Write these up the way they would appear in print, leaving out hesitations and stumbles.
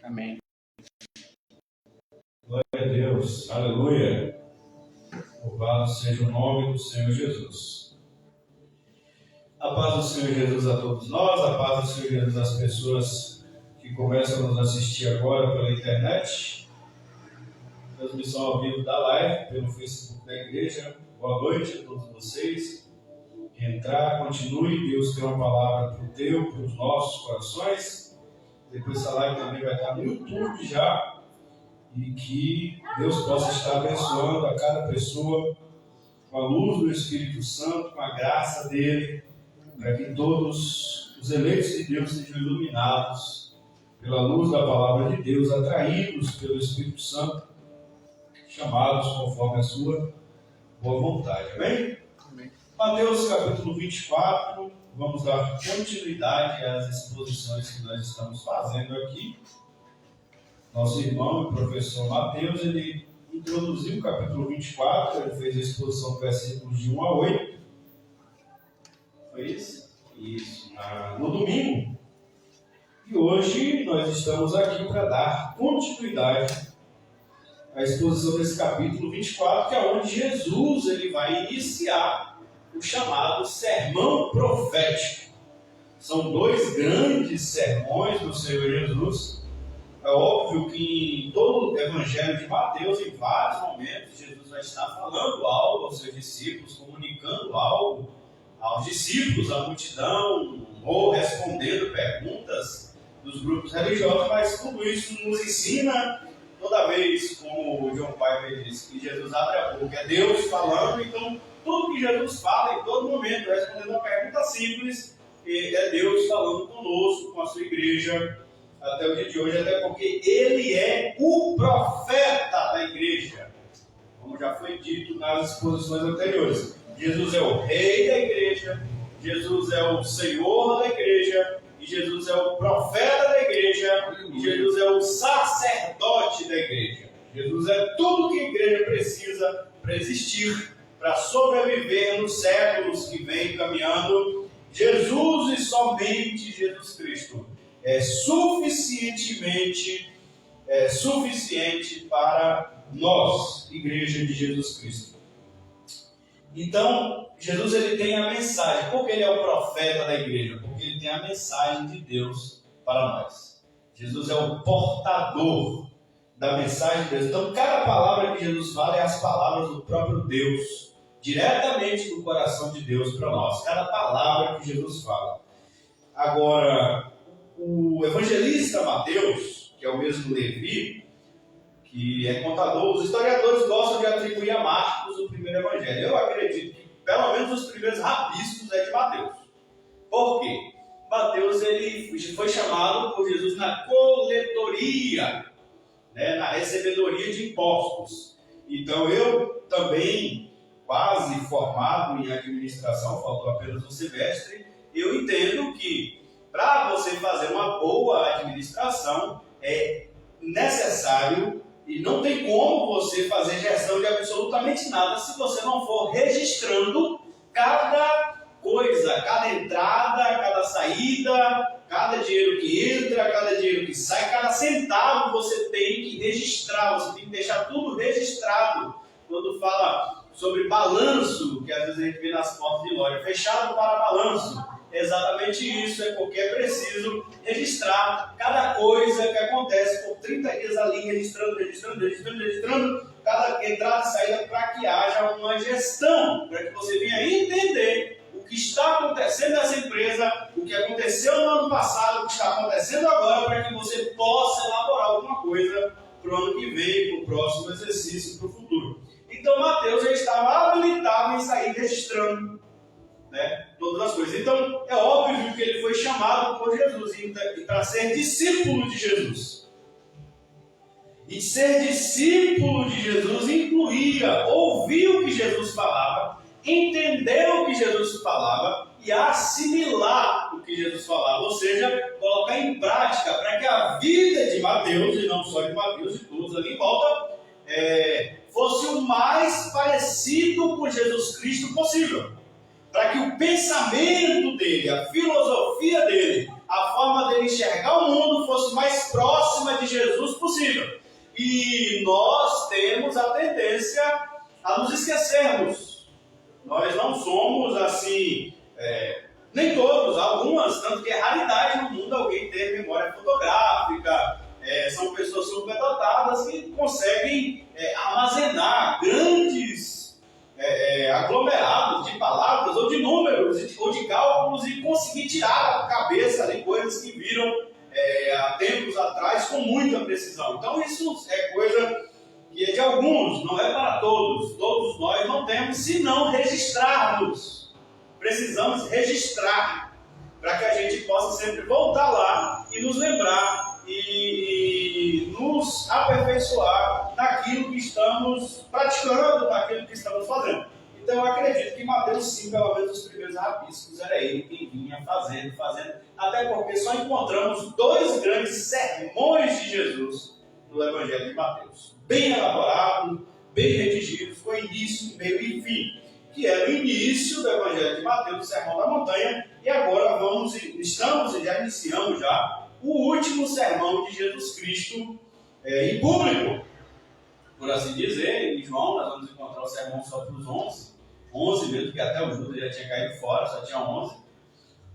Amém. Glória a Deus. Aleluia. Louvado seja o nome do Senhor Jesus. A paz do Senhor Jesus a todos nós, a paz do Senhor Jesus às pessoas que começam a nos assistir agora pela internet. Transmissão ao vivo da live pelo Facebook da igreja. Boa noite a todos vocês. Entrar, continue. Deus tem uma palavra para os nossos corações. Depois essa live também vai estar no YouTube já. E que Deus possa estar abençoando a cada pessoa com a luz do Espírito Santo, com a graça dele, para que todos os eleitos de Deus sejam iluminados pela luz da palavra de Deus, atraídos pelo Espírito Santo, chamados conforme a sua boa vontade. Amém? Amém. Mateus capítulo 24, vamos dar continuidade às exposições que nós estamos fazendo aqui. Nosso irmão, o professor Mateus, ele introduziu o capítulo 24, ele fez a exposição do versículos de 1 a 8. Foi isso? Isso, no domingo. E hoje nós estamos aqui para dar continuidade à exposição desse capítulo 24, que é onde Jesus ele vai iniciar o chamado sermão profético. São dois grandes sermões do Senhor Jesus. É óbvio que em todo o Evangelho de Mateus, em vários momentos, Jesus vai estar falando algo aos seus discípulos, comunicando algo aos discípulos, à multidão, ou respondendo perguntas dos grupos religiosos, mas tudo isso nos ensina, toda vez, como o João Piper diz, que Jesus abre a boca, é Deus falando, então tudo que Jesus fala em todo momento, respondendo uma pergunta simples, é Deus falando conosco, com a sua igreja, até o dia de hoje, até porque ele é o profeta da igreja, como já foi dito nas exposições anteriores. Jesus é o rei da igreja, Jesus é o Senhor da igreja, e Jesus é o profeta da igreja, e Jesus é o sacerdote da igreja. Jesus é tudo que a igreja precisa para existir, para sobreviver nos séculos que vêm caminhando. Jesus e somente Jesus Cristo é suficiente para nós, Igreja de Jesus Cristo. Então, Jesus ele tem a mensagem. Por que ele é o profeta da igreja? Porque ele tem a mensagem de Deus para nós. Jesus é o portador da mensagem de Deus. Então, cada palavra que Jesus fala é as palavras do próprio Deus, diretamente do coração de Deus para nós. Cada palavra que Jesus fala. Agora, o evangelista Mateus, que é o mesmo Levi, que é contador, os historiadores gostam de atribuir a Marcos o primeiro evangelho. Eu acredito que pelo menos os primeiros rabiscos é de Mateus. Por quê? Mateus ele foi chamado por Jesus na coletoria, na recebedoria de impostos. Então eu também, quase formado em administração, faltou apenas um semestre, eu entendo que para você fazer uma boa administração, é necessário e não tem como você fazer gestão de absolutamente nada se você não for registrando cada coisa, cada entrada, cada saída, cada dinheiro que entra, cada dinheiro que sai, cada centavo você tem que registrar, você tem que deixar tudo registrado. Quando fala sobre balanço, que às vezes a gente vê nas portas de loja, fechado para balanço. Exatamente isso, é porque é preciso registrar cada coisa que acontece por 30 dias ali, registrando, cada entrada e saída para que haja uma gestão, para que você venha entender o que está acontecendo nessa empresa, o que aconteceu no ano passado, o que está acontecendo agora, para que você possa elaborar alguma coisa para o ano que vem, para o próximo exercício, para o futuro. Então Mateus já estava habilitado em sair registrando todas as coisas. Então, é óbvio que ele foi chamado por Jesus e para ser discípulo de Jesus. E ser discípulo de Jesus incluía ouvir o que Jesus falava, entender o que Jesus falava e assimilar o que Jesus falava. Ou seja, colocar em prática para que a vida de Mateus, e não só de Mateus, de todos ali em volta, fosse o mais parecido com Jesus Cristo possível. Para que o pensamento dele, a filosofia dele, a forma dele enxergar o mundo fosse mais próxima de Jesus possível. E nós temos a tendência a nos esquecermos. Nós não somos assim, nem todos, algumas, tanto que é raridade no mundo alguém ter memória fotográfica. São pessoas superdotadas que conseguem armazenar grandes aglomerados de palavras ou de números ou de cálculos e conseguir tirar da cabeça ali coisas que viram há tempos atrás com muita precisão. Então isso é coisa que é de alguns, não é para todos. Todos nós não temos, se não registrarmos. Precisamos registrar para que a gente possa sempre voltar lá e nos lembrar e nos aperfeiçoar naquilo que estamos praticando, naquilo que estamos fazendo. Então eu acredito que Mateus 5, pelo menos os primeiros rabiscos, era ele quem vinha fazendo, até porque só encontramos 2 grandes sermões de Jesus no Evangelho de Mateus. Bem elaborados, bem redigidos, com início, meio e fim, que era o início do Evangelho de Mateus, o Sermão da Montanha, e agora já iniciamos o último sermão de Jesus Cristo em público, por assim dizer. Em João nós vamos encontrar o sermão só para os 11 mesmo, porque até o Judas já tinha caído fora, só tinha 11.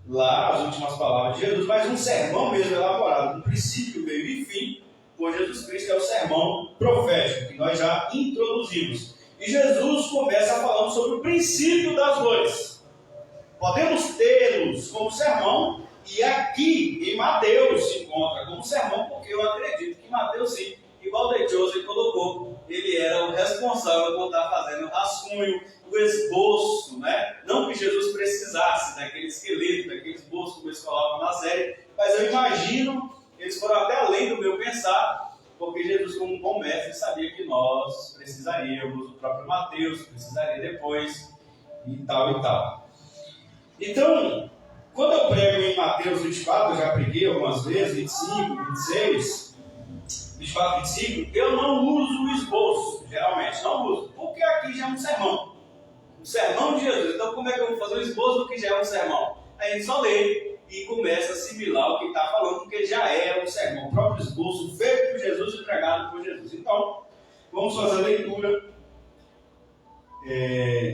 Lá as últimas palavras de Jesus, mas um sermão mesmo elaborado, com princípio, meio e fim, por Jesus Cristo, é o sermão profético, que nós já introduzimos. E Jesus começa falando sobre o princípio das dores. Podemos tê-los como sermão, e aqui em Mateus se encontra como sermão, porque eu acredito que Mateus, sim, igual o Joseph colocou, ele era o responsável por estar fazendo o rascunho, o esboço, né? Não que Jesus precisasse daquele esqueleto, daquele esboço como eles colocam na série, mas eu imagino, eles foram até além do meu pensar, porque Jesus, como bom mestre, sabia que nós precisaríamos, o próprio Mateus precisaria depois, e tal e tal. Então, quando eu prego em Mateus 24, eu já preguei algumas vezes, 25, 26, 24, 25, eu não uso o esboço, geralmente, não uso, porque aqui já é um sermão. Um sermão de Jesus. Então, como é que eu vou fazer o esboço do que já é um sermão? Aí a gente só lê e começa a assimilar o que está falando, porque já é um sermão. O próprio esboço feito por Jesus e pregado por Jesus. Então, vamos fazer a leitura.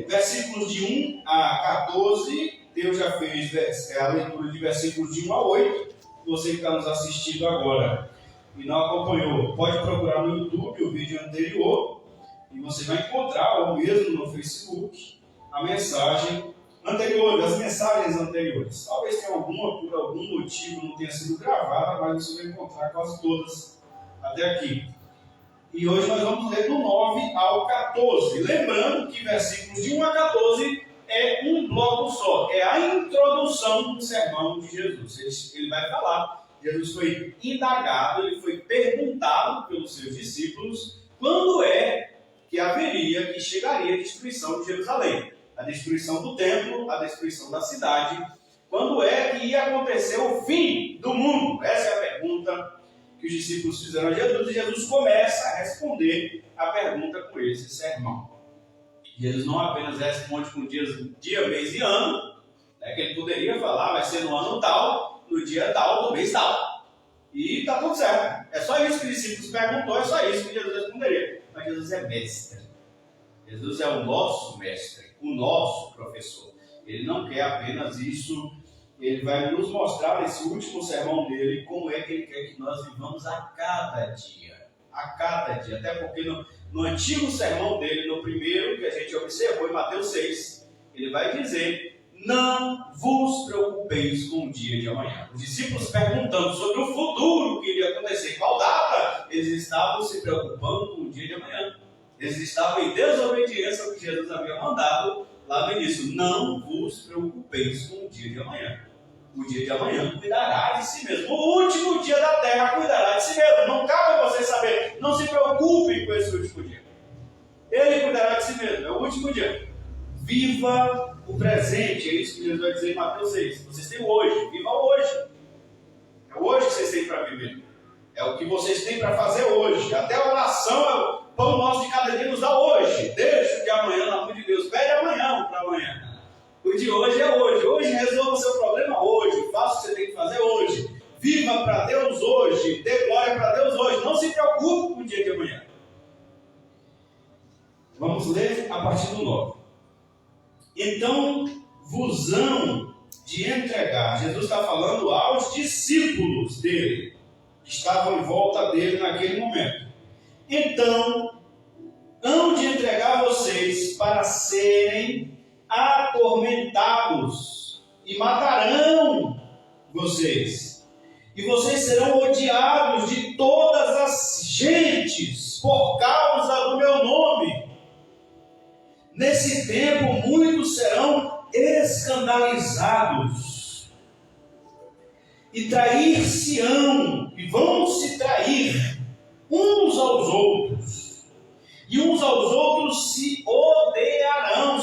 Versículos de 1 a 14. Deus já fez a leitura de versículos de 1 a 8. Você que está nos assistindo agora e não acompanhou, pode procurar no YouTube o vídeo anterior e você vai encontrar, ou mesmo no Facebook, a mensagem anterior, as mensagens anteriores. Talvez tenha alguma, por algum motivo, não tenha sido gravada, mas você vai encontrar quase todas até aqui. E hoje nós vamos ler do 9 ao 14. Lembrando que versículos de 1 a 14 é um bloco só. É a introdução do sermão de Jesus. Ele vai falar. Jesus foi indagado, ele foi perguntado pelos seus discípulos quando é que chegaria a destruição de Jerusalém. A destruição do templo, a destruição da cidade. Quando é que ia acontecer o fim do mundo? Essa é a pergunta que os discípulos fizeram a Jesus, e Jesus começa a responder a pergunta com esse sermão. Jesus não apenas responde com dia, mês e ano, né, que ele poderia falar, vai ser no ano tal, no dia tal, no mês tal. E está tudo certo. É só isso que os discípulos perguntou, é só isso que Jesus responderia. Mas Jesus é mestre. Jesus é o nosso mestre, o nosso professor. Ele não quer apenas isso. Ele vai nos mostrar nesse último sermão dele como é que ele quer que nós vivamos a cada dia. A cada dia. Até porque no antigo sermão dele, no primeiro que a gente observou em Mateus 6, ele vai dizer: não vos preocupeis com o dia de amanhã. Os discípulos perguntando sobre o futuro que iria acontecer, qual data, eles estavam se preocupando com o dia de amanhã. Eles estavam em desobediência ao que Jesus havia mandado lá no início. Não vos preocupeis com o dia de amanhã. O dia de amanhã cuidará de si mesmo. O último dia da terra cuidará de si mesmo. Não cabe a vocês saber. Não se preocupem com esse último dia. Ele cuidará de si mesmo. É o último dia. Viva o presente. É isso que Jesus vai dizer em Mateus 6. Vocês têm o hoje. Viva o hoje. É o hoje que vocês têm para viver. É o que vocês têm para fazer hoje. Até a oração é o pão nosso de cada dia nos dá hoje. Deixa o de amanhã na mão de Deus. Pede amanhã para amanhã. de hoje é hoje. Hoje resolva o seu problema hoje. Faça o que você tem que fazer hoje. Viva para Deus hoje. Dê glória para Deus hoje. Não se preocupe com o dia de amanhã. Vamos ler a partir do 9. Então, vosão de entregar. Jesus está falando aos discípulos dele, que estavam em volta dele naquele momento. Então, hão de entregar vocês para serem atormentados e matarão vocês. E vocês serão odiados de todas as gentes por causa do meu nome. Nesse tempo, muitos serão escandalizados e trair-se-ão, e vão se trair uns aos outros, e uns aos outros se odiarão,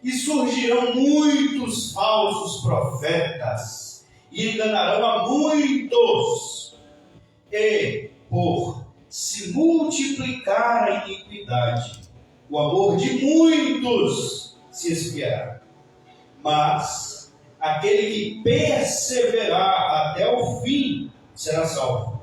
e surgirão muitos falsos profetas, e enganarão a muitos, e por se multiplicar a iniquidade, o amor de muitos se esfriará. Mas aquele que perseverar até o fim será salvo.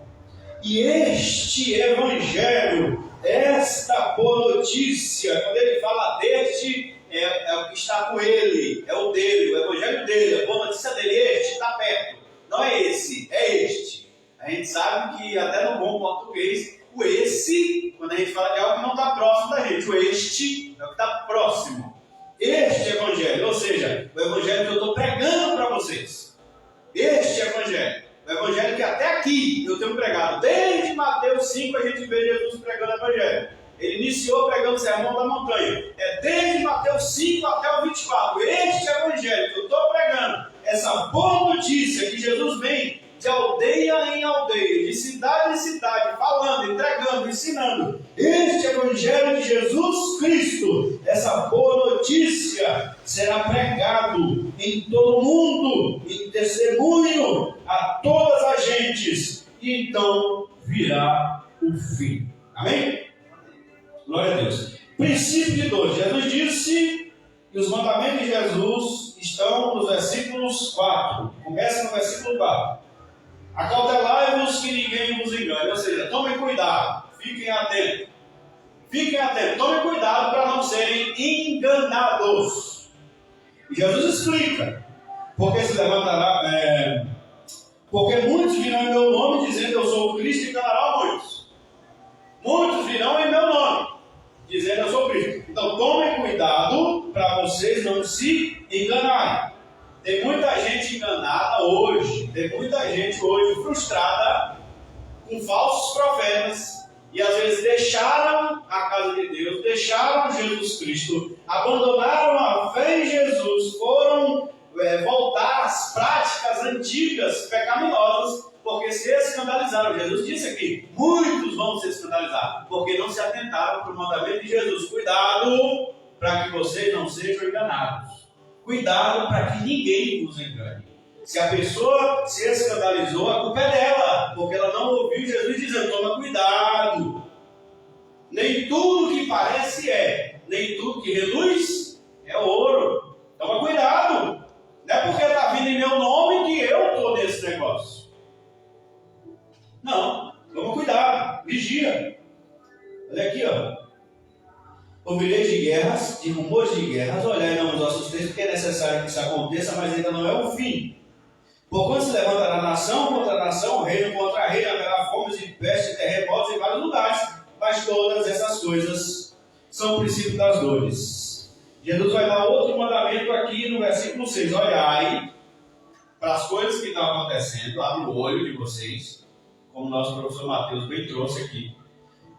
E este evangelho, esta boa notícia, quando ele fala deste, é o que está com ele, é o dele, o evangelho dele, a boa notícia dele, este está perto. Não é esse, é este. A gente sabe que até no bom português, o esse, quando a gente fala de algo que não está próximo da gente, o este é o que está próximo. Este evangelho, ou seja, o evangelho que eu estou pregando para vocês. Este evangelho, o evangelho que até aqui eu tenho pregado. Desde Mateus 5 a gente vê Jesus pregando o evangelho. Ele iniciou pregando o sermão da montanha. É desde Mateus 5 até o 24. Este evangelho que eu estou pregando, essa boa notícia que Jesus vem de aldeia em aldeia, de cidade em cidade, falando, entregando, ensinando. Este evangelho de Jesus Cristo, essa boa notícia, será pregado em todo o mundo, em testemunho a todas as gentes, e então virá o fim. Amém? Glória a Deus. Princípio de 12. Jesus disse que os mandamentos de Jesus estão nos versículos 4. Começa no versículo 4. Acautelai-vos que ninguém vos engane. Ou seja, tomem cuidado, fiquem atentos. Fiquem atentos, tomem cuidado para não serem enganados. E Jesus explica, porque se levantará, porque muitos virão em meu nome dizendo eu sou o Cristo e enganarão muitos. Muitos virão em meu nome dizendo eu sou o Cristo. Então tomem cuidado para vocês não se enganarem. Tem muita gente enganada hoje, tem muita gente hoje frustrada com falsos profetas e às vezes deixaram a casa de Deus, deixaram Jesus Cristo, abandonaram a fé em Jesus, foram voltar às práticas antigas, pecaminosas, porque se escandalizaram. Jesus disse aqui, muitos vão se escandalizar, porque não se atentaram para o mandamento de Jesus. Cuidado para que vocês não sejam enganados. Cuidado para que ninguém vos engane. Se a pessoa se escandalizou, a culpa é dela, porque ela não ouviu Jesus dizendo, toma cuidado. Nem tudo que parece nem tudo que reluz é ouro. Toma cuidado. Não é porque está vindo em meu nome que eu estou nesse negócio. Não, toma cuidado, vigia. Olha aqui, ó. Ouvireis de guerras, de rumores de guerras, olhai não os assusteis, porque é necessário que isso aconteça, mas ainda não é o fim. Porquanto se levantará nação contra nação, reino contra reino, haverá fomes e pestes, terremotos em vários lugares, mas todas essas coisas são o princípio das dores. Jesus vai dar outro mandamento aqui no versículo 6. Olhai para as coisas que estão acontecendo, abre o olho de vocês, como o nosso professor Mateus bem trouxe aqui.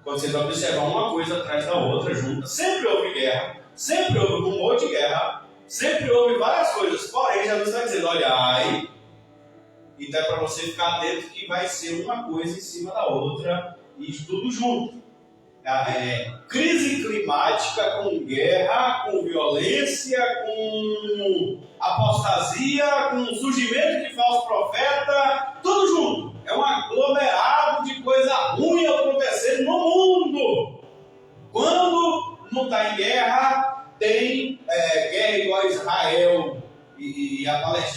Quando vocês observam uma coisa atrás da outra junta, sempre houve guerra, sempre houve rumor de guerra, sempre houve várias coisas. Porém, Jesus está dizendo, olhai, então é para você ficar atento que vai ser uma coisa em cima da outra e tudo junto. Crise climática com guerra, com violência, com apostasia, com surgimento de falso profeta, tudo junto. É um aglomerado de coisa ruim acontecendo no mundo. Quando não está em guerra, tem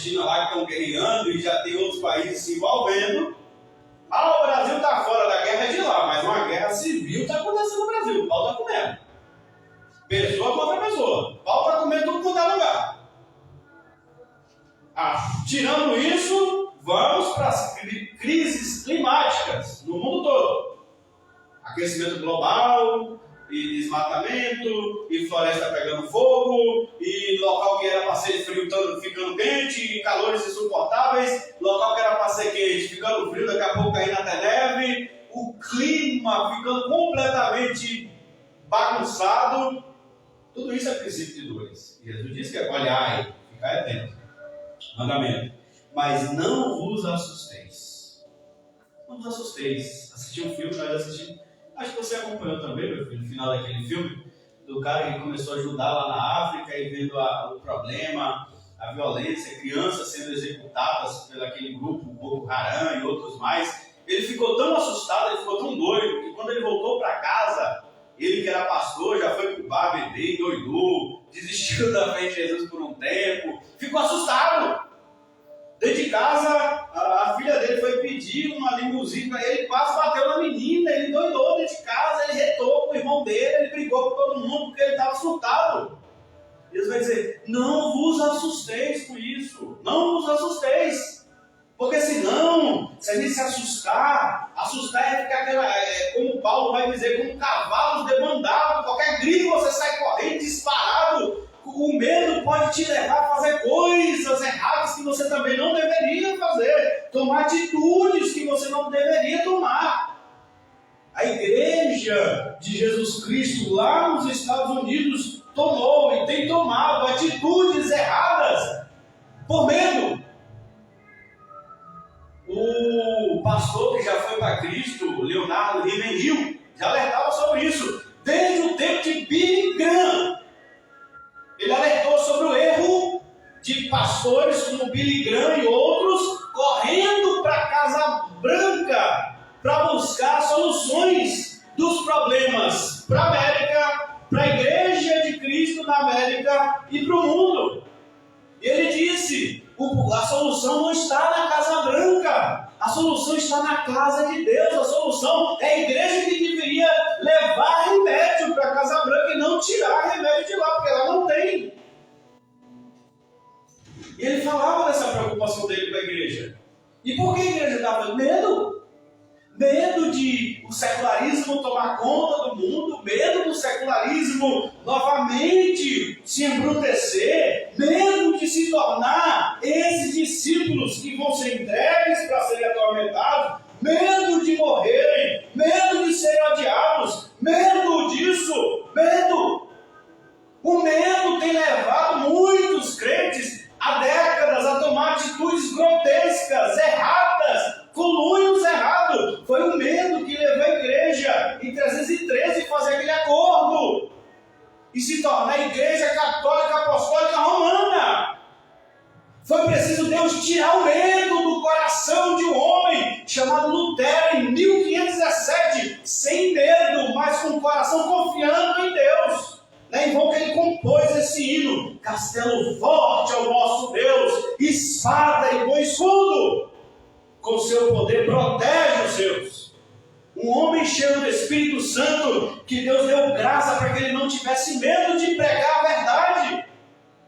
Palestina lá que estão guerreando e já tem outros países se envolvendo. O Brasil está fora da guerra de lá, mas uma guerra civil está acontecendo no Brasil. O pau está comendo. Pessoa contra pessoa. O pau está comendo tudo quanto é lugar. Tirando isso, vamos para as crises climáticas no mundo todo. Aquecimento global, e desmatamento, e floresta pegando fogo, e local que era para ser frio ficando quente, e calores insuportáveis, local que era para ser quente ficando frio, daqui a pouco caindo até neve, o clima ficando completamente bagunçado. Tudo isso é princípio de dores. E Jesus disse que é olhai, ficar atento. Mandamento. Mas não vos assusteis. Não vos assusteis. Assisti um filme, nós assistimos. Acho que você acompanhou também, meu filho, no final daquele filme, do cara que começou a ajudar lá na África e vendo o problema, a violência, crianças sendo executadas pelo aquele grupo, o Boko Haram e outros mais. Ele ficou tão assustado, ele ficou tão doido, que quando ele voltou para casa, ele que era pastor, já foi pro bar beber, doidou, desistiu da fé de Jesus por um tempo, ficou assustado. Dentro de casa, a filha dele foi pedir uma limusine para ele, quase bateu na menina, ele doidou dentro de casa, ele retou com o irmão dele, ele brigou com todo mundo porque ele estava assustado. Deus vai dizer, não vos assusteis com isso, não vos assusteis, porque senão, se a gente se assustar é ficar como Paulo vai dizer, como cavalos debandados, qualquer grito você sai correndo, disparado. O medo pode te levar a fazer coisas erradas que você também não deveria fazer. Tomar atitudes que você não deveria tomar. A igreja de Jesus Cristo lá nos Estados Unidos tomou e tem tomado atitudes erradas por medo. O pastor que já foi para Cristo, Leonardo Rivenil, já alertava sobre isso. Desde o tempo de Billy Graham. Ele alertou sobre o erro de pastores como Billy Graham e outros correndo para a Casa Branca para buscar soluções dos problemas para a América, para a Igreja de Cristo na América e para o mundo. E ele disse, a solução não está na Casa Branca, a solução está na casa de Deus, a solução é a igreja que deveria levar remédio para a Casa Branca e não tirar remédio de lá, porque ela não tem. E ele falava dessa preocupação dele com a igreja. E por que a igreja estava com medo? Medo de o secularismo tomar conta do mundo, medo do secularismo novamente se embrutecer, medo de se tornar esses discípulos que vão ser entregues para serem atormentados, medo de morrerem, medo de serem odiados, medo disso, medo. O medo tem levado muitos crentes há décadas a tomar atitudes grotescas, erradas, colunhos errados. Foi o medo que levou a igreja em 313 a fazer aquele acordo e se tornar a igreja católica apostólica romana. Foi preciso Deus tirar o medo do coração de um homem chamado Lutero em 1517, sem medo, mas com o coração confiando em Deus. Em vão que ele compôs esse hino: castelo forte é o nosso Deus, espada e bom escudo, com seu poder protege os seus. Um homem cheio do Espírito Santo, que Deus deu graça para que ele não tivesse medo de pregar a verdade,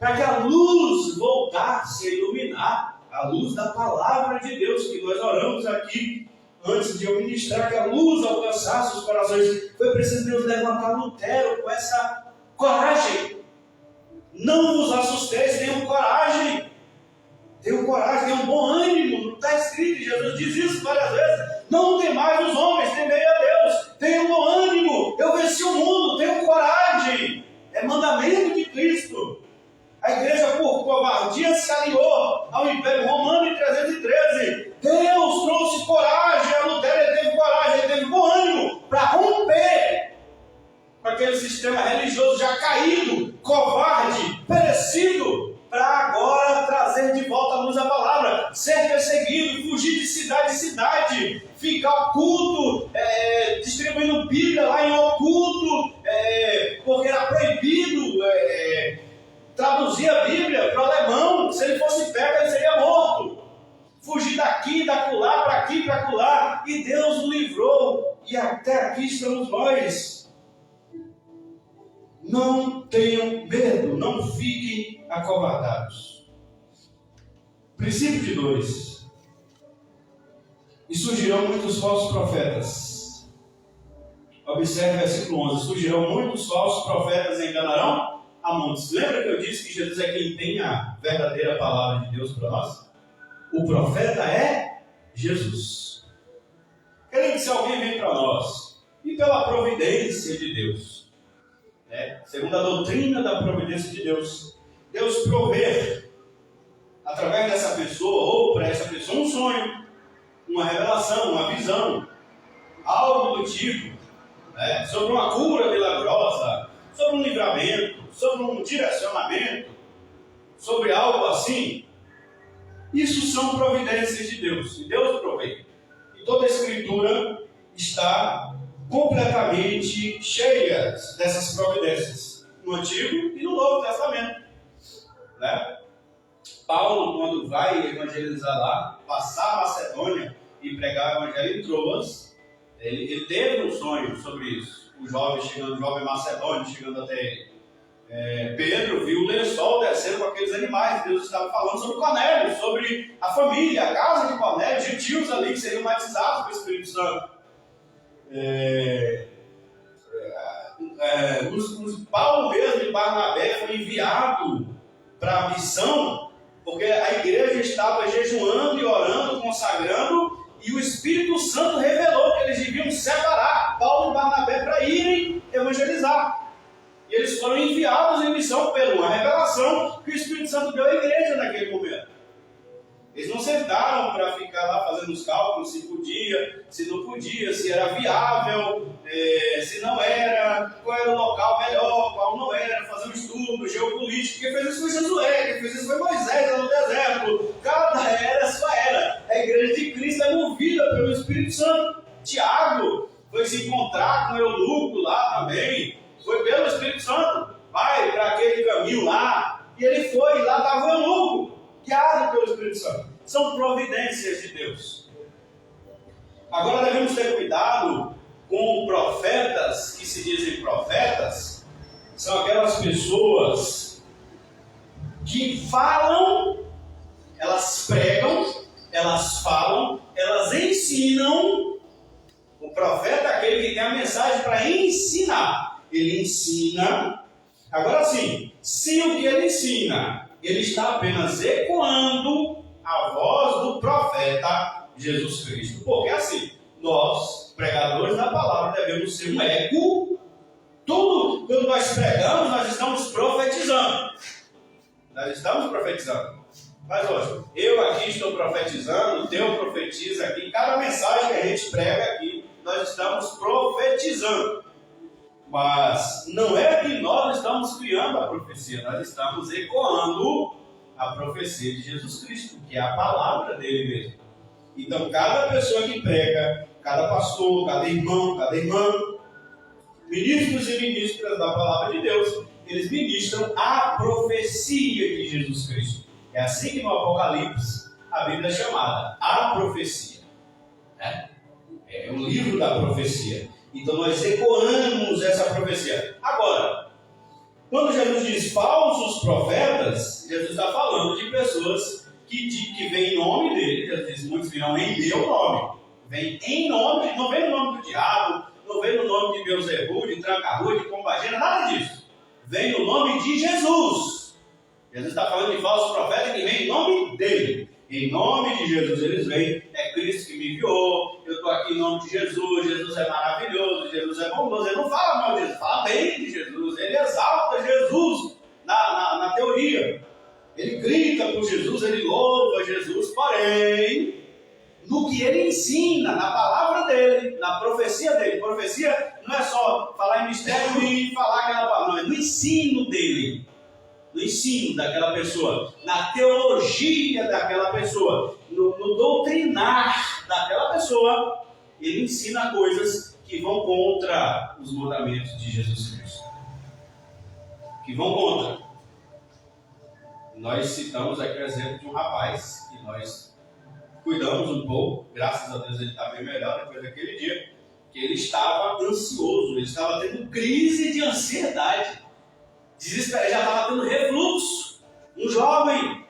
para que a luz voltasse a iluminar, a luz da palavra de Deus, que nós oramos aqui antes de eu ministrar, que a luz alcançasse os corações. Foi preciso Deus levantar Lutero com essa coragem. Não vos assusteis, tenham coragem. Tenham coragem, tenham bom ânimo. Não está escrito, Jesus diz isso várias vezes. Não temais os homens, temei a Deus. Tenham bom ânimo. Eu venci o mundo, tenham coragem. É mandamento de Cristo. A igreja, por covardia, se aliou ao Império Romano em 313. Deus trouxe coragem a Lutero, ele teve coragem, ele teve bom ânimo para romper com aquele sistema religioso já caído, covarde, perecido, para agora trazer de volta a luz da palavra, ser perseguido, fugir de cidade em cidade, ficar oculto, distribuindo Bíblia lá em oculto, porque era proibido traduzir a Bíblia para o alemão. Se ele fosse pego, ele seria morto. Fugir daqui, dacolá, para aqui, para acolá. E Deus o livrou. E até aqui estamos nós. Não tenham medo, não fiquem acovardados. Princípio de 2. E surgirão muitos falsos profetas. Observe o versículo 11. Surgirão muitos falsos profetas e enganarão a muitos. Lembra que eu disse que Jesus é quem tem a verdadeira palavra de Deus para nós? O profeta é Jesus. Querendo, se alguém vem para nós, e pela providência de Deus, segundo a doutrina da providência de Deus, Deus prover, através dessa pessoa, ou para essa pessoa, um sonho, uma revelação, uma visão, algo do tipo, sobre uma cura milagrosa, sobre um livramento, sobre um direcionamento, sobre algo assim. Isso são providências de Deus, e Deus provê. E toda a Escritura está completamente cheia dessas providências, no Antigo e no Novo Testamento. Paulo, quando vai evangelizar lá, passar a Macedônia e pregar o evangelho em Troas, ele teve um sonho sobre isso. O jovem macedônio chegando até ele. Pedro viu o lençol descendo com aqueles animais. Deus estava falando sobre Cornélio, sobre a família, a casa de Cornélio, gentios ali que seriam batizados pelo Espírito Santo. Paulo mesmo e Barnabé foi enviado para a missão, porque a igreja estava jejuando e orando, consagrando, e o Espírito Santo revelou que eles deviam separar Paulo e Barnabé para irem evangelizar. E eles foram enviados em missão pela uma revelação que o Espírito Santo deu à igreja naquele momento. Eles não sentaram para ficar lá fazendo os cálculos se podia, se não podia, se era viável, se não era, qual era o local melhor, qual não era, fazer um estudo geopolítico. Quem fez isso foi Josué, quem fez isso foi Moisés lá no deserto. Cada era sua era. A igreja de Cristo é movida pelo Espírito Santo. Tiago foi se encontrar com o eunuco lá também. Foi pelo Espírito Santo. Vai para aquele caminho lá. E ele foi, e lá estava o eunuco, guiado pelo Espírito Santo. São providências de Deus. Agora devemos ter cuidado com profetas que se dizem profetas. São aquelas pessoas que falam, elas pregam, elas falam, elas ensinam. O profeta é aquele que tem a mensagem para ensinar. Ele ensina. Agora sim, se o que ele ensina, ele está apenas ecoando a voz do profeta Jesus Cristo. Porque assim, nós, pregadores da palavra, devemos ser um eco. Tudo, quando nós pregamos, nós estamos profetizando. Nós estamos profetizando. Mas hoje, eu aqui estou profetizando, o teu profetiza aqui. Cada mensagem que a gente prega aqui, nós estamos profetizando. Mas não é que nós estamos criando a profecia, nós estamos ecoando a profecia de Jesus Cristo, que é a palavra dele mesmo. Então, cada pessoa que prega, cada pastor, cada irmão, cada irmã, ministros e ministras da palavra de Deus, eles ministram a profecia de Jesus Cristo. É assim que no Apocalipse a Bíblia é chamada, a profecia. É o livro da profecia. Então nós ecoamos essa profecia. Agora, quando Jesus diz falsos profetas, Jesus está falando de pessoas que vêm em nome dele. Jesus diz, muitos virão em meu nome. Vem em nome, não vem no nome do diabo, não vem no nome de Beelzebub, de Tranca-Rua, de Combagena, nada disso. Vem no nome de Jesus. Jesus está falando de falsos profetas que vêm em nome dele. Em nome de Jesus eles vêm, é Cristo que me enviou, eu estou aqui em nome de Jesus, Jesus é maravilhoso, Jesus é bondoso. Ele não fala mal de Jesus, fala bem de Jesus, ele exalta Jesus na teoria. Ele grita por Jesus, ele louva Jesus, porém, no que ele ensina, na palavra dele, na profecia dele. Profecia não é só falar em mistério e falar aquela palavra, não, é no ensino dele. No ensino daquela pessoa, na teologia daquela pessoa, no doutrinar daquela pessoa, ele ensina coisas que vão contra os mandamentos de Jesus Cristo. Que vão contra. Nós citamos aqui o exemplo de um rapaz que nós cuidamos um pouco, graças a Deus ele está bem melhor depois daquele dia, que ele estava ansioso, ele estava tendo crise de ansiedade, desesperado, já estava tendo refluxo, um jovem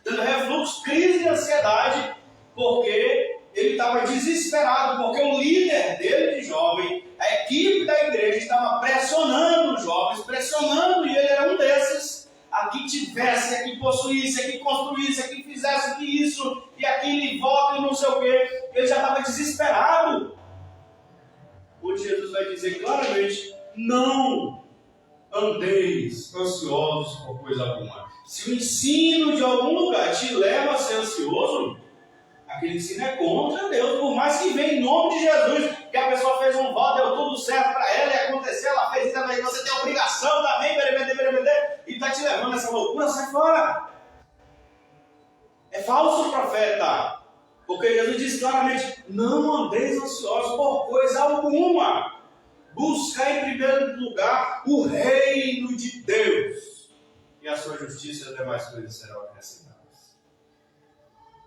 tendo refluxo, crise de ansiedade, porque ele estava desesperado, porque o líder dele de jovem, a equipe da igreja estava pressionando os jovens, pressionando, e ele era um desses, a que tivesse, a que possuísse, a que construísse, a que fizesse que isso, e aquilo, e volta, e não sei o quê. Ele já estava desesperado. Onde Jesus vai dizer claramente, não andeis ansiosos por coisa alguma. Se o ensino de algum lugar te leva a ser ansioso, aquele ensino é contra Deus, por mais que venha em nome de Jesus, que a pessoa fez um voto, deu tudo certo para ela, e aconteceu, ela fez isso, mas você tem obrigação também, e está te levando essa loucura, sai fora. É falso profeta, porque Jesus diz claramente, não andeis ansiosos por coisa alguma, buscar em primeiro lugar o reino de Deus, e a sua justiça e as demais coisas serão acrescentadas.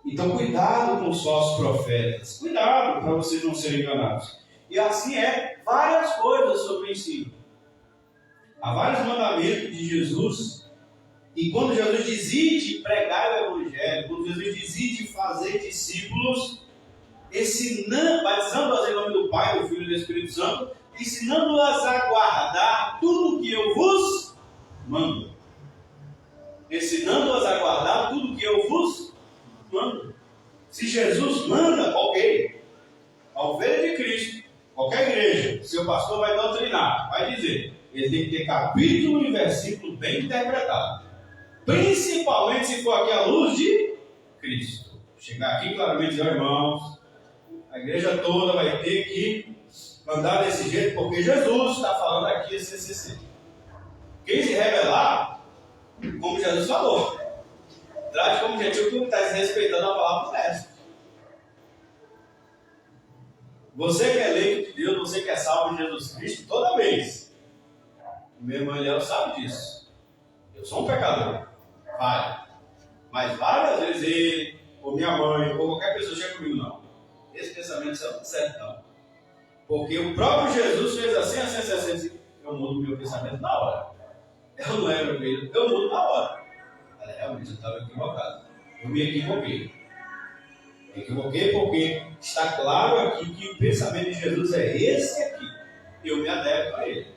Então, cuidado com os falsos profetas. Cuidado para vocês não serem enganados. E assim é várias coisas sobre o ensino. Há vários mandamentos de Jesus. E quando Jesus decide pregar o Evangelho, quando Jesus decide fazer discípulos, batizando-as em nome do Pai, do Filho e do Espírito Santo, ensinando-as a guardar tudo o que eu vos mando. Ensinando-as a guardar tudo o que eu vos manda. Se Jesus manda, ok. A ovelha de Cristo, qualquer igreja, seu pastor vai doutrinar, vai dizer, ele tem que ter capítulo e versículo bem interpretado. Principalmente se for aqui à luz de Cristo. Chegar aqui claramente e dizer, irmãos, a igreja toda vai ter que andar desse jeito, porque Jesus está falando aqui esse. Quem se revelar, como Jesus falou, trate como gentil que está desrespeitando a palavra do mestre. Você que é eleito de Deus, você que é salvo em Jesus Cristo, toda vez. O meu irmão Eliel sabe disso. Eu sou um pecador. Vai. Mas várias vezes ele, ou minha mãe, ou qualquer pessoa chega comigo, não. Esse pensamento não é certo, não. Porque o próprio Jesus fez assim. Eu mudo meu pensamento na hora. Eu não era meu, eu mudo na hora. Realmente eu estava equivocado. Eu me equivoquei. Porque está claro aqui que o pensamento de Jesus é esse aqui. Eu me adequo a ele.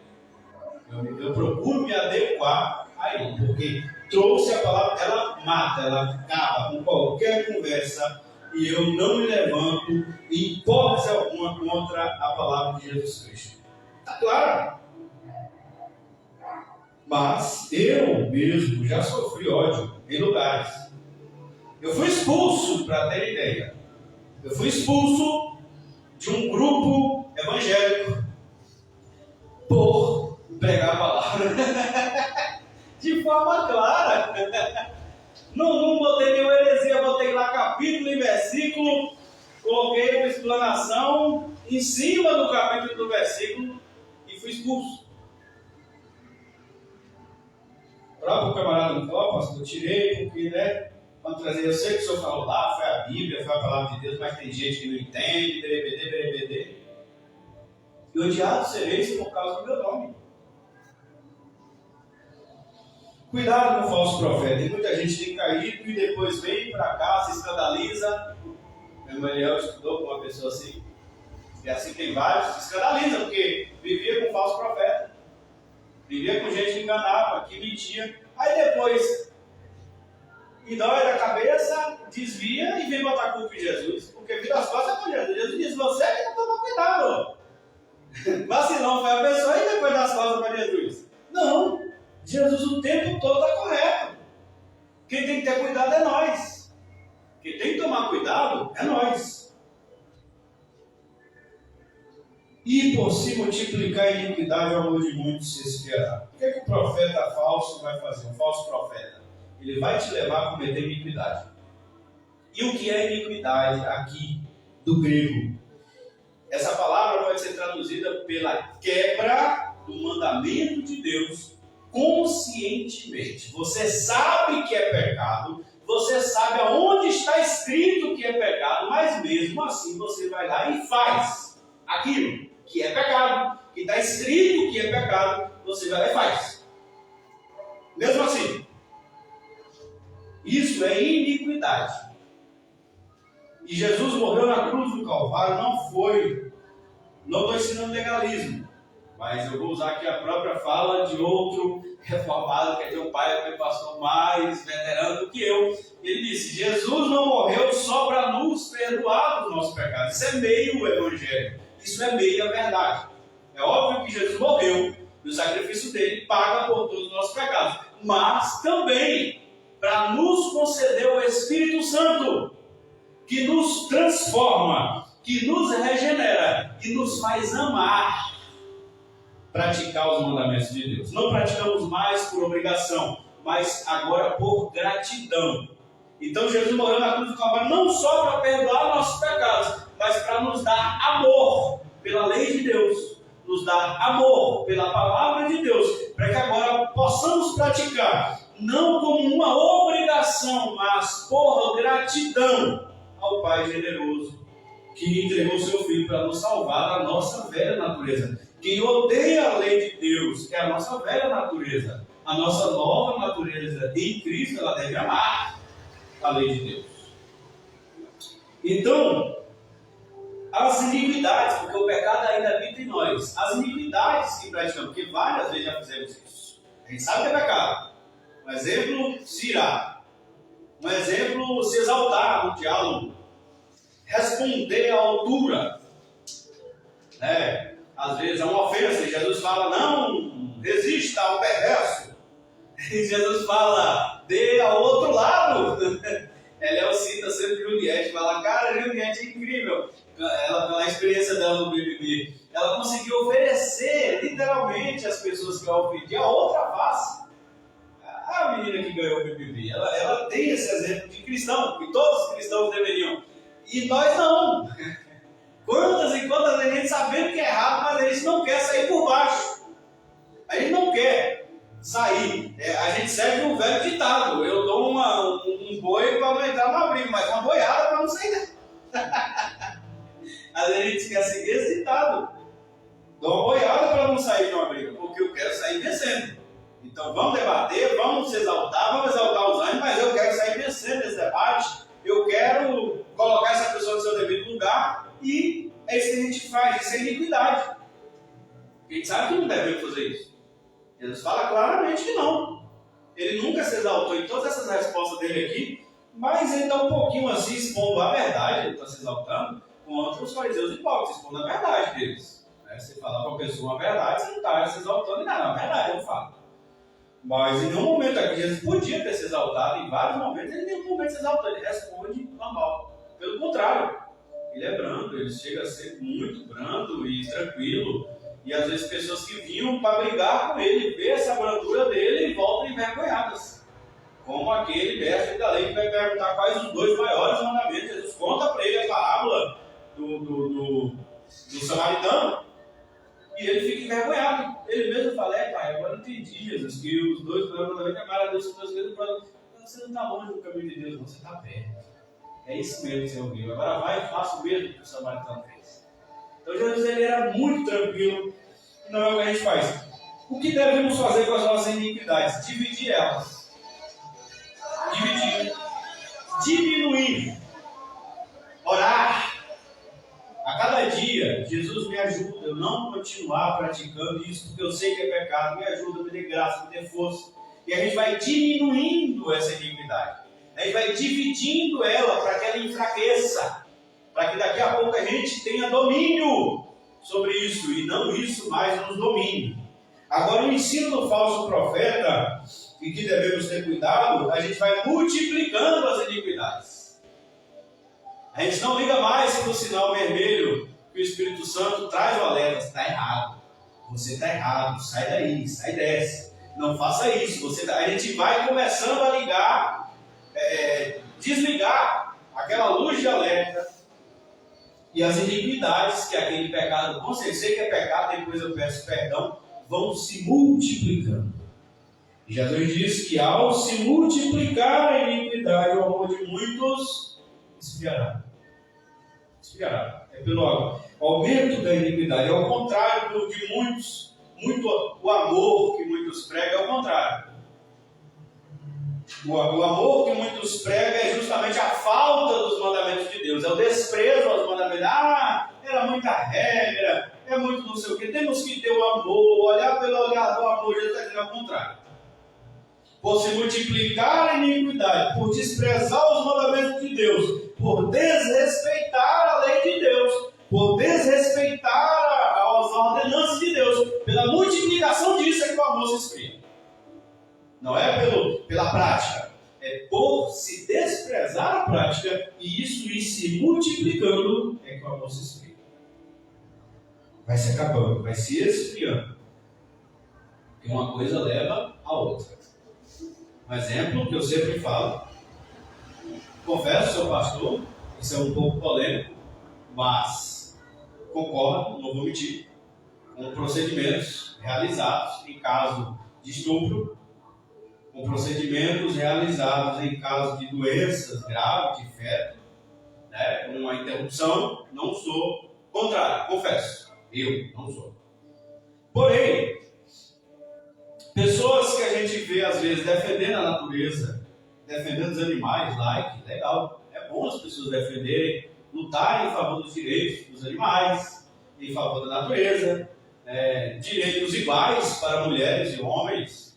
Eu procuro me adequar a ele. Porque trouxe a palavra, ela mata, ela acaba com qualquer conversa. E eu não me levanto em hipótese alguma contra a palavra de Jesus Cristo. Está claro? Mas eu mesmo já sofri ódio em lugares. Eu fui expulso, para ter ideia. Eu fui expulso de um grupo evangélico por pregar a palavra. De forma clara. Não botei nenhuma heresia, botei lá capítulo e versículo, coloquei uma explanação em cima do capítulo e do versículo e fui expulso. O próprio camarada não falou, pastor, eu tirei porque, quando trazer, eu sei que o senhor falou lá, foi a Bíblia, foi a palavra de Deus, mas tem gente que não entende, berebedê. E odiado sereis por causa do meu nome. Cuidado com o falso profeta. Tem muita gente que tem caído e depois vem para cá, se escandaliza. O irmão Eliel estudou com uma pessoa assim. E assim tem vários. Se escandaliza porque vivia com falso profeta. Vivia com gente que enganava, que mentia. Aí depois, e dói da cabeça, desvia e vem botar culpa em Jesus. Porque vira as costas com Jesus. Jesus diz, você que não toma cuidado. Vacilão foi a pessoa e depois das costas para Jesus. Não. Jesus o tempo todo está correto. Quem tem que ter cuidado é nós. Quem tem que tomar cuidado é nós. E por se multiplicar a iniquidade, o amor de muitos se esfriará. O que o profeta falso vai fazer? Um falso profeta. Ele vai te levar a cometer iniquidade. E o que é iniquidade aqui do grego? Essa palavra pode ser traduzida pela quebra do mandamento de Deus conscientemente. Você sabe que é pecado, você sabe aonde está escrito que é pecado, mas mesmo assim você vai lá e faz aquilo que é pecado, que está escrito que é pecado, você vai lá e faz. Mesmo assim. Isso é iniquidade. E Jesus morreu na cruz do Calvário, não estou ensinando legalismo, mas eu vou usar aqui a própria fala de outro reformado, que é teu pai, que é pastor mais veterano do que eu. Ele disse: Jesus não morreu só para nos perdoar dos nossos pecados. Isso é meio evangelho, isso é meia verdade. É óbvio que Jesus morreu, e o sacrifício dele paga por todos os nossos pecados, mas também para nos conceder o Espírito Santo, que nos transforma, que nos regenera e nos faz amar, praticar os mandamentos de Deus. Não praticamos mais por obrigação, mas agora por gratidão. Então Jesus morreu na cruz do Calvário não só para perdoar nossos pecados, mas para nos dar amor pela lei de Deus, nos dar amor pela palavra de Deus, para que agora possamos praticar, não como uma obrigação, mas por gratidão ao Pai generoso, que entregou seu Filho para nos salvar da nossa velha natureza. Quem odeia a lei de Deus, que é a nossa velha natureza, a nossa nova natureza em Cristo, ela deve amar a lei de Deus. Então, as iniquidades, porque o pecado ainda habita em nós, as iniquidades que praticamos, porque várias vezes já fizemos isso. A gente sabe que é pecado. Um exemplo, se irar. Um exemplo, se exaltar no diálogo. Responder à altura. Às vezes é uma ofensa. Jesus fala: não resista ao perverso. E Jesus fala: dê ao outro lado. Ela cita sempre Juliette. Fala: cara, Juliette é incrível. Ela, pela experiência dela no BBB, ela conseguiu oferecer literalmente às pessoas que a ofendiam a outra face. A menina que ganhou o BBB, ela tem esse exemplo de cristão, que todos os cristãos deveriam. E nós não. Quantas e quantas a gente sabendo que é errado, mas a gente não quer sair por baixo. A gente não quer sair. A gente segue um velho ditado: eu dou um boi para não entrar no abrigo, mas uma boiada para não sair. Às vezes a gente quer seguir esse ditado: dou uma boiada para não sair de uma briga, porque eu quero sair vencendo. Então vamos debater, vamos se exaltar, vamos exaltar os ânimos, mas eu quero sair vencendo esse debate. Eu quero colocar essa pessoa no seu devido lugar, e é isso que a gente faz, isso é iniquidade. A gente sabe que não devemos fazer isso. Jesus fala claramente que não. Ele nunca se exaltou em todas essas respostas dele aqui, mas ele está um pouquinho assim expondo a verdade, ele está se exaltando contra os fariseus hipócritas, expondo a verdade deles. Você falar para a pessoa a verdade, você não está se exaltando em nada, a verdade eu falo. Mas em nenhum momento aqui Jesus podia ter se exaltado, em vários momentos ele em nenhum momento se exaltou, ele responde normal. Pelo contrário, ele é brando, ele chega a ser muito brando e tranquilo. E às vezes pessoas que vinham para brigar com ele, ver essa brandura dele e voltam envergonhadas. Como aquele mestre da lei que vai perguntar quais os 2 maiores mandamentos. Jesus conta para ele a parábola do samaritano. E ele fica envergonhado. Ele mesmo fala: pai, agora eu entendi, Jesus, que os 2 maiores mandamentos é amar a Deus com 2 vezes. Você não está longe do caminho de Deus, não, você está perto. É isso mesmo que você ouviu. Agora vai e faça o mesmo que o samaritano fez. Então Jesus ele era muito tranquilo, e não é o que a gente faz. O que devemos fazer com as nossas iniquidades? Dividir elas. Dividir. Diminuir. Orar. A cada dia, Jesus me ajuda, eu não continuar praticando isso, porque eu sei que é pecado, me ajuda, me dê graça, me dê força. E a gente vai diminuindo essa iniquidade. A gente vai dividindo ela para que ela enfraqueça, para que daqui a pouco a gente tenha domínio sobre isso, e não isso mais nos domine. Agora, o ensino do falso profeta, e que devemos ter cuidado, a gente vai multiplicando as iniquidades. A gente não liga mais para o sinal vermelho que o Espírito Santo traz o alerta: está errado, você está errado, sai daí, sai dessa, não faça isso. A gente vai começando a ligar, desligar aquela luz de alerta, e as iniquidades que aquele pecado, com certeza, sei que é pecado, depois eu peço perdão, vão se multiplicando. Jesus diz que ao se multiplicar a iniquidade, o amor de muitos esfriará. Esfriará. É pelo aumento da iniquidade. É o contrário de muitos. O amor que muitos pregam é o contrário. O amor que muitos pregam é justamente a falta dos mandamentos de Deus. É o desprezo aos mandamentos. Era muita regra, é muito não sei o que. Temos que ter o amor, olhar pelo olhar do amor. Jesus está dizendo ao contrário. Por se multiplicar a iniquidade, por desprezar os mandamentos de Deus, por desrespeitar a lei de Deus, por desrespeitar as ordenanças de Deus, pela multiplicação disso é que o amor se esfria. Não é pela prática, é por se desprezar a prática e isso ir se multiplicando é que o amor se esfria. Vai se acabando, vai se esfriando. Porque uma coisa leva a outra. Um exemplo que eu sempre falo, confesso, sou pastor, isso é um pouco polêmico, mas concordo, não vou mentir, com procedimentos realizados em caso de estupro, com procedimentos realizados em caso de doenças graves de feto, né, com uma interrupção, não sou contrário, confesso, eu não sou. Porém, pessoas que a gente vê às vezes defendendo a natureza, defendendo os animais, legal, é bom as pessoas defenderem, lutarem em favor dos direitos dos animais, em favor da natureza, direitos iguais para mulheres e homens,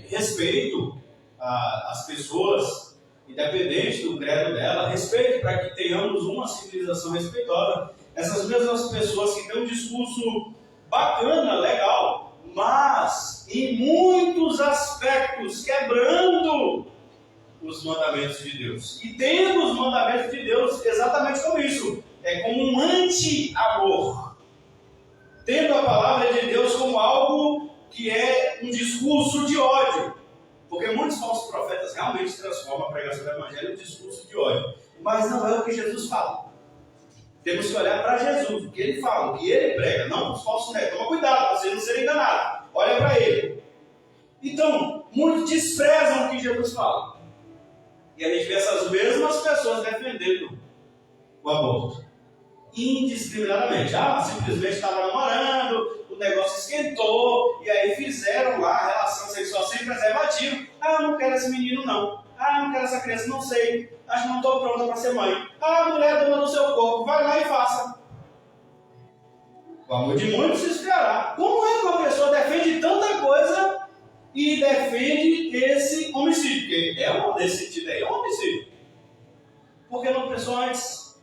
respeito às pessoas, independente do credo dela, respeito para que tenhamos uma civilização respeitosa. Essas mesmas pessoas que têm um discurso bacana, legal, mas em muitos aspectos quebrando os mandamentos de Deus. E tendo os mandamentos de Deus exatamente como isso. É como um anti-amor. Tendo a palavra de Deus como algo que é um discurso de ódio. Porque muitos falsos profetas realmente transformam a pregação do Evangelho em um discurso de ódio. Mas não é o que Jesus fala. Temos que olhar para Jesus, o que ele fala, o que ele prega, não os falsos netos. Toma cuidado para você não ser enganado. Olha para ele. Então, muitos desprezam o que Jesus fala. E a gente vê essas mesmas pessoas defendendo o aborto. Indiscriminadamente. Simplesmente estava namorando, o negócio esquentou, e aí fizeram lá a relação sexual sem preservativo. Eu não quero esse menino não. Não quero essa criança, não sei. Acho que não estou pronta para ser mãe. A mulher dona do seu corpo, vai lá e faça. O amor de muitos se esfriará. Como é que uma pessoa defende tanta coisa e defende esse homicídio? Porque nesse sentido aí é um homicídio. Por que não pensou antes?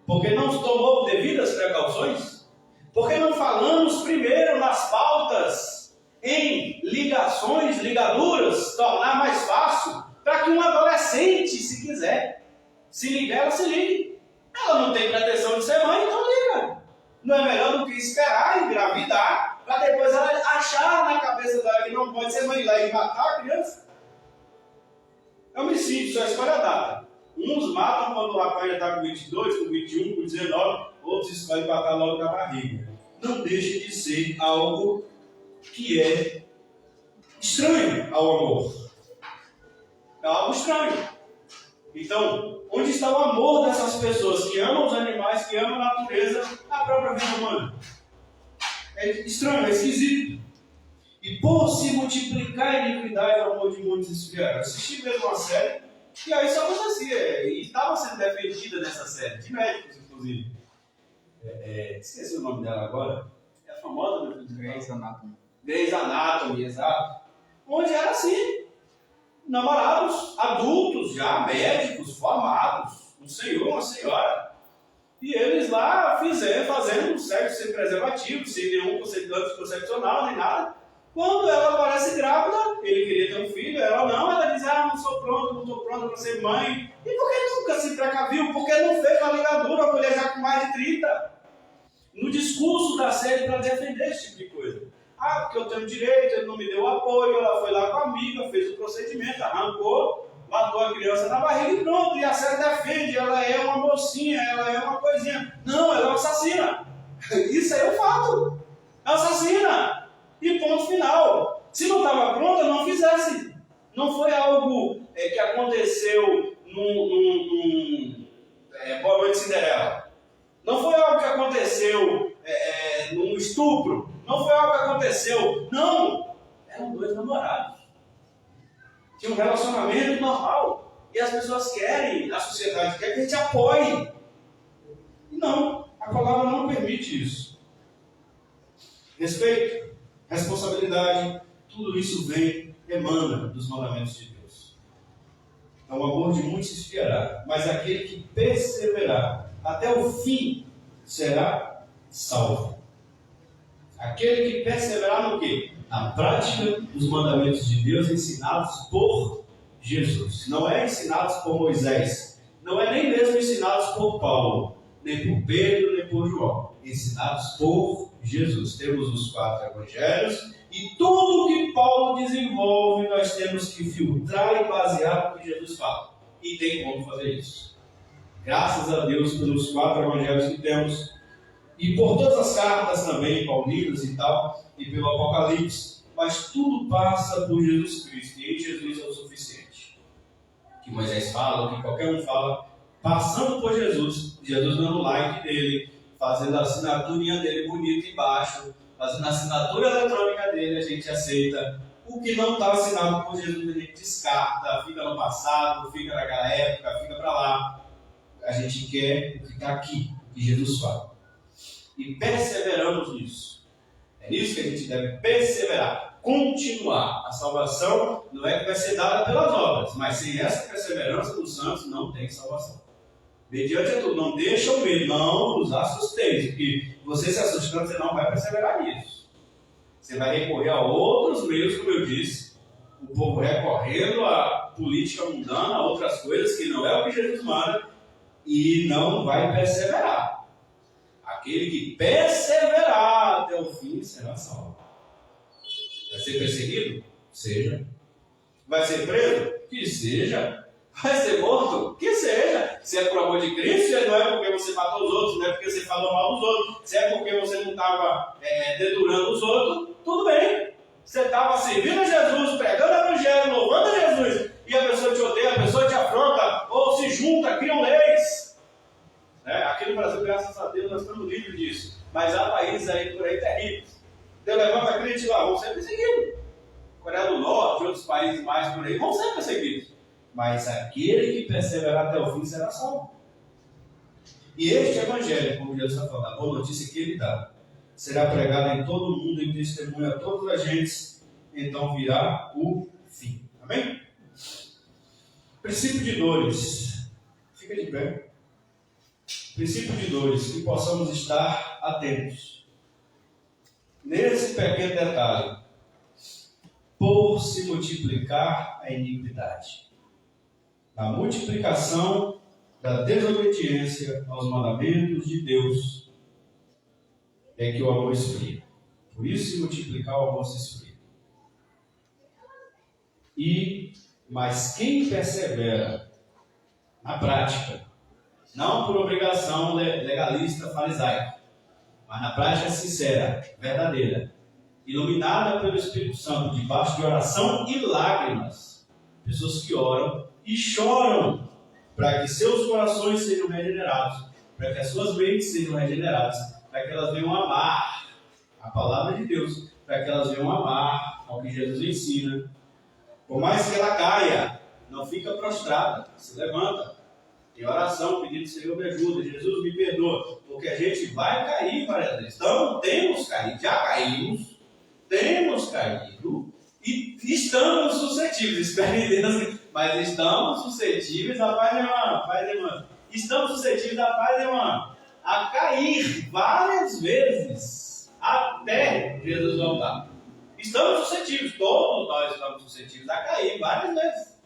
Por que não tomou devidas precauções? Por que não falamos primeiro nas pautas, em ligaduras, tornar mais fácil? Para que um adolescente, se quiser, se ligar, ela se ligue. Ela não tem pretensão de ser mãe, então liga. Não é melhor do que esperar engravidar, para depois ela achar na cabeça dela que não pode ser mãe lá e matar a criança? É homicídio, só escolhe a data. Uns matam quando o rapaz já está com 22, com 21, com 19, outros escolhem matar logo na barriga. Não deixe de ser algo que é estranho ao amor. É algo estranho. Então, onde está o amor dessas pessoas que amam os animais, que amam a natureza, a própria vida humana? É estranho, é esquisito. E por se multiplicar a iniquidade, o amor de muitos esfriará. Eu assisti mesmo uma série, e aí isso acontecia. E estava sendo defendida nessa série, de médicos, inclusive. Esqueci o nome dela agora. É a famosa, meu filho? Grey's Anatomy. Grey's Anatomy, exato. Onde era assim. Namorados, adultos já, médicos, formados, um senhor, uma senhora, e eles lá fazendo sexo sem preservativo, sem nenhum anticoncepcional, nem nada. Quando ela aparece grávida, ele queria ter um filho, ela não, ela diz, não sou pronta, não estou pronta para ser mãe. E por que nunca se precaviu? Por que não fez uma ligadura, a mulher já com mais de 30? No discurso da série para defender esse tipo de coisa. Porque eu tenho direito, ele não me deu apoio, ela foi lá com a amiga, fez o procedimento, arrancou, matou a criança na barriga e pronto. E a série defende, ela é uma mocinha, ela é uma coisinha. Não, ela é uma assassina. Isso aí é um fato. É assassina. E ponto final. Se não estava pronta, não fizesse. Não foi algo que aconteceu Boa Noite Cinderela. Não foi algo que aconteceu num estupro. Não foi algo que aconteceu. Não! Eram dois namorados. Tinha um relacionamento normal. E as pessoas querem, a sociedade quer que a gente apoie. E não, a palavra não permite isso. Respeito, responsabilidade, tudo isso emana dos mandamentos de Deus. Então, o amor de muitos se esfriará, mas aquele que perseverar até o fim será salvo. Aquele que perseverar no quê? Na prática dos mandamentos de Deus ensinados por Jesus. Não é ensinados por Moisés. Não é nem mesmo ensinados por Paulo, nem por Pedro, nem por João. Ensinados por Jesus. Temos os 4 evangelhos e tudo que Paulo desenvolve nós temos que filtrar e basear no que Jesus fala. E tem como fazer isso. Graças a Deus pelos 4 evangelhos que temos e por todas as cartas também, paulinas e tal, e pelo Apocalipse. Mas tudo passa por Jesus Cristo e em Jesus é o suficiente. O que Moisés fala, o que qualquer um fala, passando por Jesus, Jesus dando like dele, fazendo a assinaturinha dele bonita embaixo, fazendo a assinatura eletrônica dele, a gente aceita. O que não está assinado por Jesus, a gente descarta, fica no passado, fica naquela época, fica para lá. A gente quer o que está aqui, o que Jesus fala. E perseveramos nisso. É nisso que a gente deve perseverar, continuar. A salvação não é que vai ser dada pelas obras, mas sem essa perseverança dos santos não tem salvação. Mediante a tudo, não deixa o medo, não nos assusteis, porque você se assustando, você não vai perseverar nisso. Você vai recorrer a outros meios, como eu disse, o povo recorrendo à política mundana, a outras coisas que não é o que Jesus manda, e não vai perseverar. Aquele que perseverar até o fim será salvo. Vai ser perseguido? Seja. Vai ser preso? Que seja. Vai ser morto? Que seja. Se é por amor de Cristo, não é porque você matou os outros, não é porque você falou mal dos outros, se é porque você não estava dedurando os outros, tudo bem. Você estava servindo a Jesus, pregando o Evangelho, louvando a Jesus, e a pessoa te odeia, a pessoa te afronta, ou se junta, criam leis. Aqui no Brasil, graças a Deus, nós estamos livres disso. Mas há países aí por aí terríveis. Deus levanta a crente lá, vão ser perseguidos. Coreia do Norte, outros países mais por aí, vão ser perseguidos. Mas aquele que perseverar até o fim será salvo. E este evangelho, como Jesus está falando, a boa notícia que ele dá, será pregado em todo o mundo, em testemunho a todas as gentes, então virá o fim. Amém? Princípio de dores. Fica de pé. Princípio de dores, que possamos estar atentos. Nesse pequeno detalhe, por se multiplicar a iniquidade. A multiplicação da desobediência aos mandamentos de Deus é que o amor esfria. Por isso, se multiplicar, o amor se esfria. Mas quem persevera na prática, não por obrigação legalista farisaica, mas na prática sincera, verdadeira, iluminada pelo Espírito Santo, debaixo de oração e lágrimas, pessoas que oram e choram para que seus corações sejam regenerados, para que as suas mentes sejam regeneradas, para que elas venham amar a palavra de Deus, para que elas venham amar ao que Jesus ensina. Por mais que ela caia, não fica prostrada, se levanta. Em oração, pedindo, Senhor, me ajuda, Jesus me perdoa, porque a gente vai cair várias vezes. Então, temos caído, já caímos, temos caído e estamos suscetíveis, esperem Deus, mas estamos suscetíveis a paz, irmã, estamos suscetíveis a paz, irmã, a cair várias vezes até Jesus voltar. Estamos suscetíveis, todos nós estamos suscetíveis a cair várias vezes.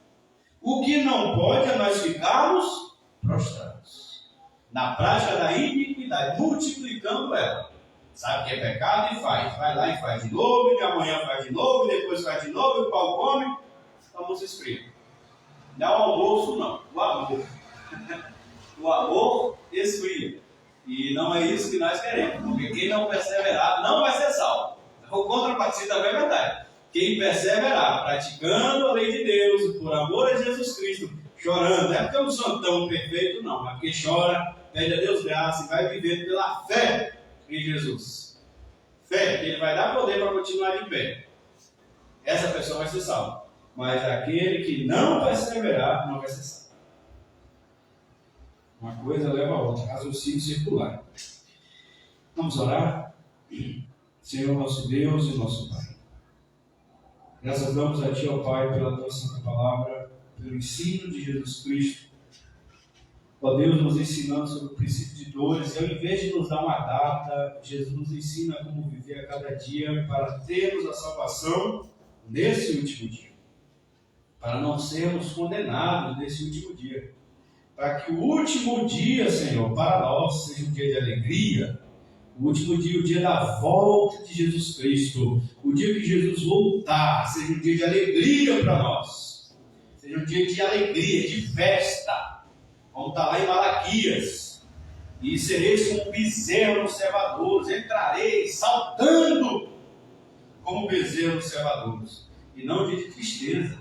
O que não pode é nós ficarmos prostrados na prática da iniquidade, multiplicando ela. Sabe que é pecado e faz. Vai lá e faz de novo, e de amanhã faz de novo, e depois faz de novo, e o pau come, então se esfria. Não é o almoço, não. O amor. O amor esfria. E não é isso que nós queremos. Porque quem não perseverar não vai ser salvo. O contrapartida também é verdade. quem perseverar, praticando a lei de Deus, por amor a Jesus Cristo, chorando, não é porque é um santão perfeito, não, é porque chora, pede a Deus graça e vai viver pela fé em Jesus. Fé, que Ele vai dar poder para continuar de pé. Essa pessoa vai ser salva. Mas aquele que não perseverar, não vai ser salvo. Uma coisa leva a outra, raciocínio circular. Vamos orar? Senhor nosso Deus e nosso Pai, graças damos a Ti, ó Pai, pela Tua Santa Palavra, pelo ensino de Jesus Cristo. Ó Deus, nos ensinando sobre o princípio de dores, e ao invés de nos dar uma data, Jesus nos ensina como viver a cada dia para termos a salvação nesse último dia, para não sermos condenados nesse último dia, para que o último dia, Senhor, para nós seja um dia de alegria, o último dia, o dia da volta de Jesus Cristo, o dia que Jesus voltar, seja um dia de alegria para nós, seja um dia de alegria, de festa, como está lá em Malaquias, e sereis como bezerros cevadouros, entrareis saltando como bezerros cevadouros, e não um dia de tristeza,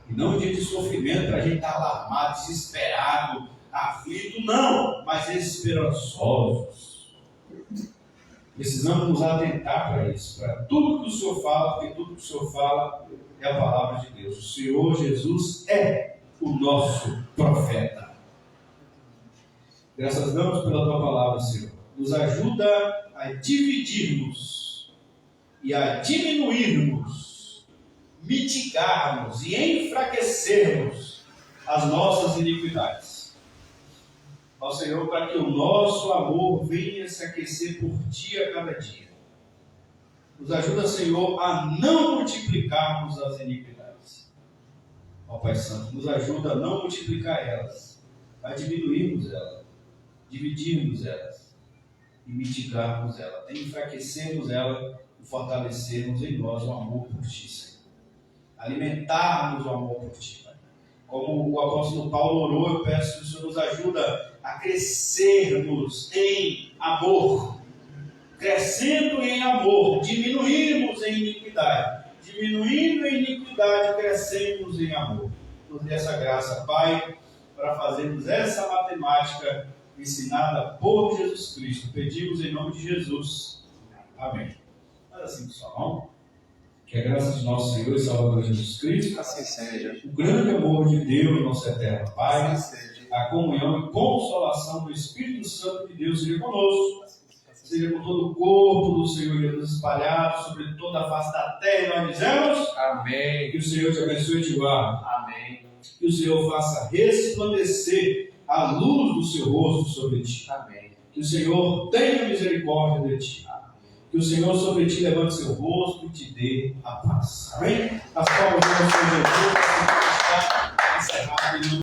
e não um dia de sofrimento para a gente estar alarmado, desesperado, aflito, não, mas esperançosos. Precisamos nos atentar para isso, para tudo que o Senhor fala, porque tudo que o Senhor fala é a palavra de Deus. O Senhor Jesus é o nosso profeta. Graças damos pela Tua palavra, Senhor. Nos ajuda a dividirmos e a diminuirmos, mitigarmos e enfraquecermos as nossas iniquidades. Ó Senhor, para que o nosso amor venha se aquecer por Ti a cada dia. Nos ajuda, Senhor, a não multiplicarmos as iniquidades. Ó Pai Santo, nos ajuda a não multiplicar elas, a diminuirmos elas, dividirmos elas e mitigarmos elas, enfraquecermos elas e fortalecermos em nós o amor por Ti, Senhor. Alimentarmos o amor por Ti, Pai. Como o apóstolo Paulo orou, eu peço que o Senhor nos ajuda a crescermos em amor, crescendo em amor, diminuirmos em iniquidade, diminuindo em iniquidade, crescemos em amor. Nos dê essa graça, Pai, para fazermos essa matemática ensinada por Jesus Cristo. Pedimos em nome de Jesus. Amém. Faz assim com sua mão. Que a graça de nosso Senhor e Salvador Jesus Cristo, assim seja, o grande amor de Deus, nosso eterno Pai, assim seja, a comunhão e consolação do Espírito Santo de Deus seja conosco, seja com todo o corpo do Senhor Jesus espalhado sobre toda a face da terra. E nós dizemos: amém. Que o Senhor te abençoe e te guarde. Amém. Que o Senhor faça resplandecer a luz do seu rosto sobre ti. Amém. Que o Senhor tenha misericórdia de ti. Que o Senhor sobre ti levante seu rosto e te dê a paz. Amém? As palmas do Senhor Jesus está encerrado em nome